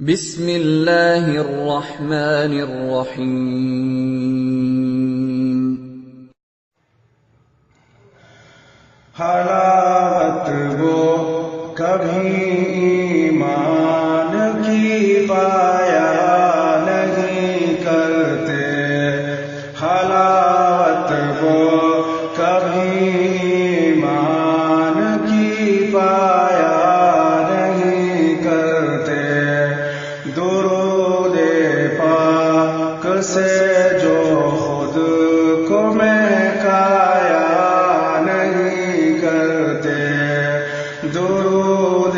بسم اللہ الرحمن الرحیم۔ حلاوت وہ کبھی ایمان کی پایا نہیں کرتے، حلاوت وہ کبھی ایمان کی پایا نہیں کرتے، درود پاک سے جو خود کو مہکایا نہیں کرتے، درود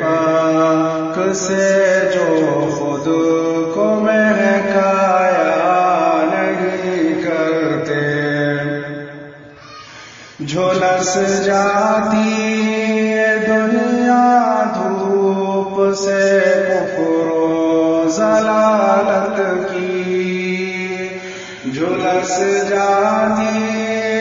پاک سے جو خود کو مہکایا نہیں کرتے، جھلس جاتی ہے دنیا دھوپ سے کفر و ضلالت کی، جھلس جاتی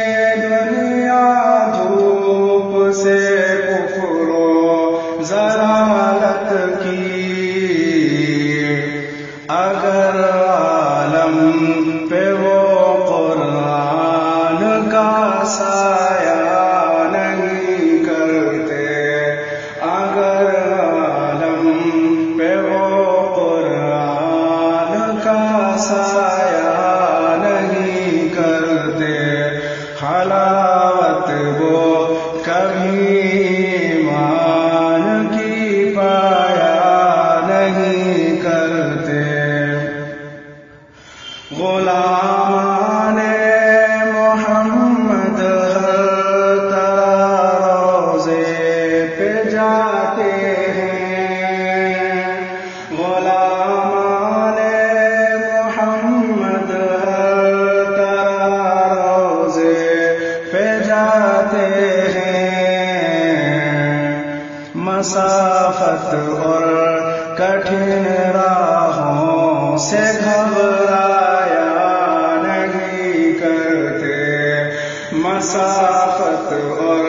ہے دنیا دھوپ سے کفر و ضلالت کی، اگر عالم پہ وہ قرآن کا سایہ نہیں کرتے، اگر عالم پہ وہ قرآن کا سایہ نہیں کرتے، حلاوت وہ کبھی ایمان کی پایا نہیں کرتے، غلامان محمد ہر طرح روزے پہ جاتے ہیں، غلامان محمد ہر طرح روزے پہ جاتے ہیں، مسافت اور کٹھن راہوں سے گھبرایا نہیں کرتے، مسافت اور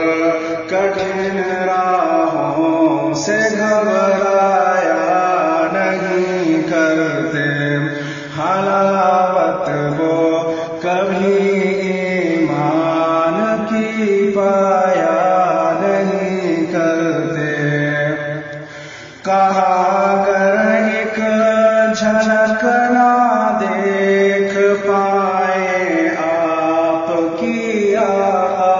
کٹھن راہوں سے گھبرایا نہیں کرتے، حلاوت وہ کبھی ایمان کی پایا نہیں کرتے، کہا اگر ایک جھلک نہ دیکھ پائے آپ کی آقا،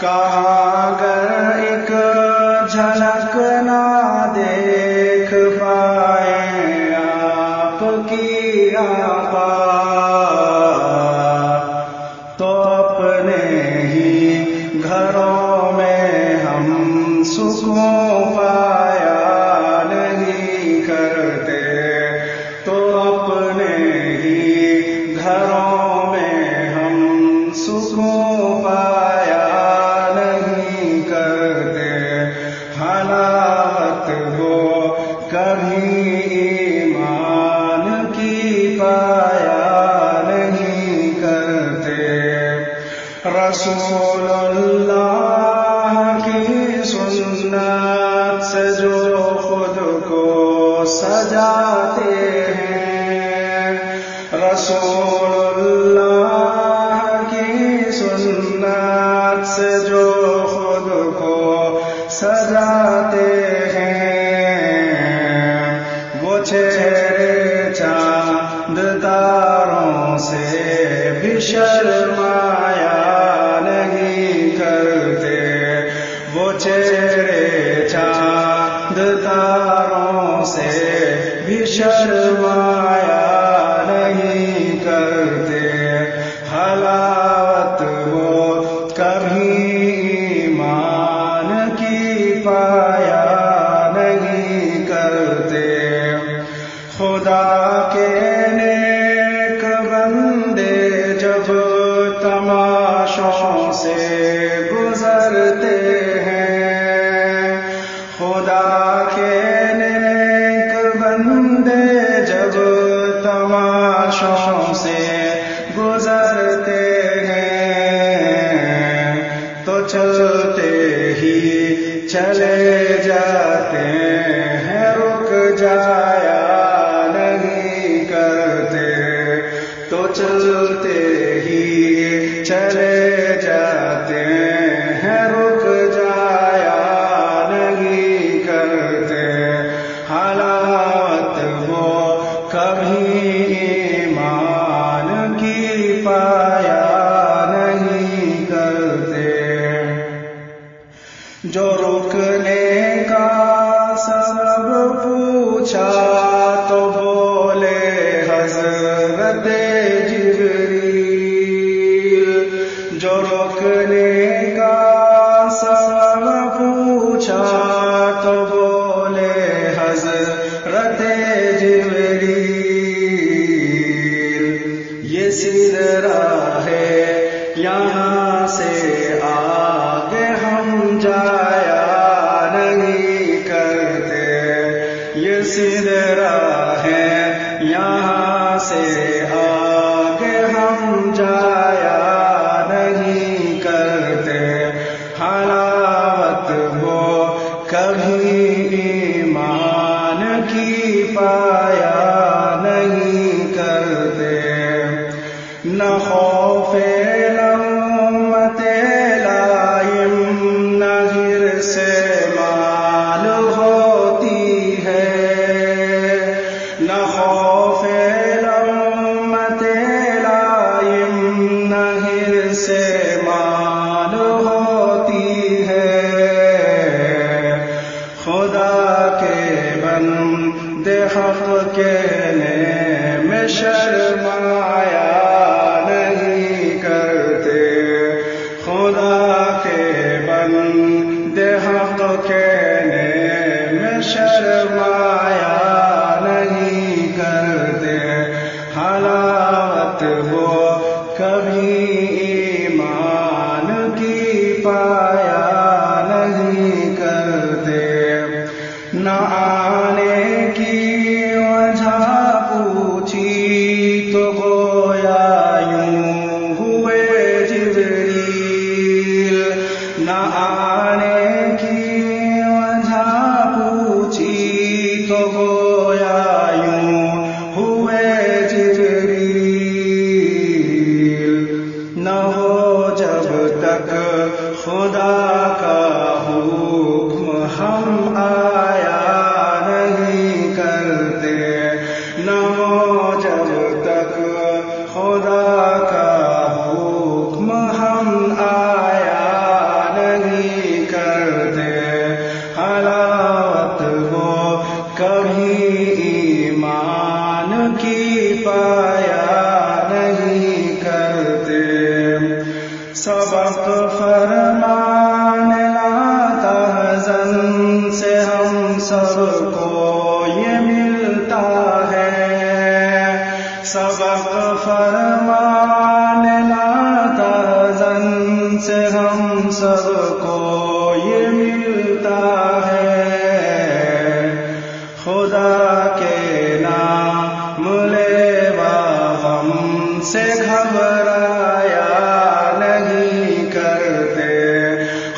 کہا اگر ایک جھلک نہ دیکھ پائے آپ کی آقا، تو اپنے ہی گھروں میں ہم سکون پایا نہیں کرتے، تو اپنے ہی گھروں میں ہم سکون پایا نہیں کرتے، حلاوت وہ کبھی ایمان کی پایا نہیں کرتے، رسول اللہ کی سنت سے جو خود کو سجاتے ہیں، رسول اللہ کی سنت سے جو خود کو سجاتے ہیں، وہ چہرے چاند تاروں سے بھی شرمایا نہیں کرتے، وہ چہرے چاند تاروں سے بھی شرمایا نہیں کرتے، حلاوت وہ کبھی ایمان کی پایا نہیں کرتے، خدا کے نیک بندے جب تماشوں سے گزرتے ہیں، خدا کے نیک بندے جب تماشوں سے گزرتے ہیں، تو چلتے ہی چلے جاتے ہیں، رک جایا نہیں کرتے، تو چلتے ہی چلے جاتے ہیں، رک جایا نہیں کرتے، حالات وہ کبھی ایمان کی پایا نہیں کرتے۔ جو رکنے کا سبب پوچھا تو بولے حضرت جبریل، جو رکنے کا سبب پوچھا تو بولے حضرت جبریل، یہ سدرا ہے یہاں سے آگے ہم جایا نہیں کرتے، یہ سدرا ہے یہاں سے آگے ہم جایا نہیں کرتے، حلاوت وہ کبھی ایمان کی پایا نہیں کرتے۔ نہ خوف لومت لائم نہ حرص مال ہوتی ہے، نہ خوف لومت لائم نہ حرص مال ہوتی ہے، خدا کے بندے حق کہنے میں شرمایا نہیں کرتے، خدا کے بندے حق کہنے میں شرمایا نہیں کرتے، حلاوت وہ کبھی ایمان کی پایا نہیں کرتے۔ نہ آنے کی وجہ پوچھی تو گویا یوں ہوئے جبریل، نہ آنے کی وجہ پوچھی تو گویا یوں ہوئے جبریل، نہ ہو جب تک خدا کا حکم ہم آیا نہیں کرتے، نہ ہو جب تک خدا کا حکم ہم آیا نہیں کرتے، حلاوت وہ کبھی ایمان کی پایا نہیں کرتے۔ سبق فرمان لا تحزن سے ہم سب کو یہ ملتا ہے، سبق فرمان لا تحزن سے ہم سب کو یہ ملتا ہے، خدا کے نام لیوا غم سے گھبرایا نہیں کرتے،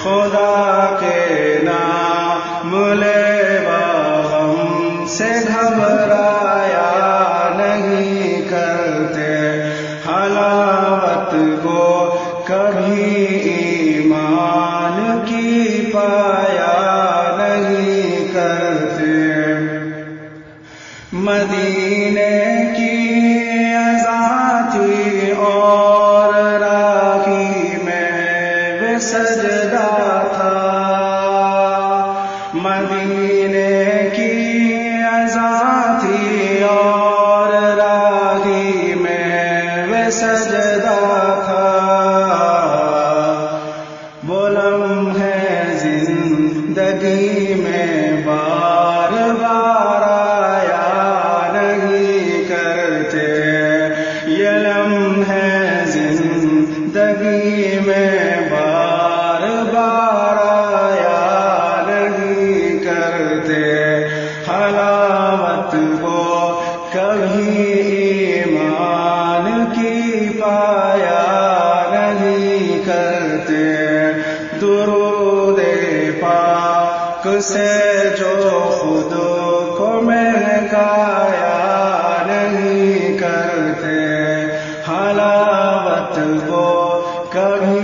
خدا کے نام لیوا غم سے گھبرایا نہیں کرتے، حلاوت کو کبھی ایمان کی پایا نہیں کرتے۔ مدینے کی ذاتی اور راہی میں سجدہ تھا، مدینے کی ذاتی اور راہی میں سجدہ تھا، وہ لمحے زندگی میں بار بار آیا نہیں کرتے، یہ لمحے زندگی میں بار بار آیا نہیں کرتے، حلاوت کو کبھی ایمان کی پایا نہیں کرتے، درود پاک سے جو خود کو میں کایا نہیں کرتے، حلاوت وہ کبھی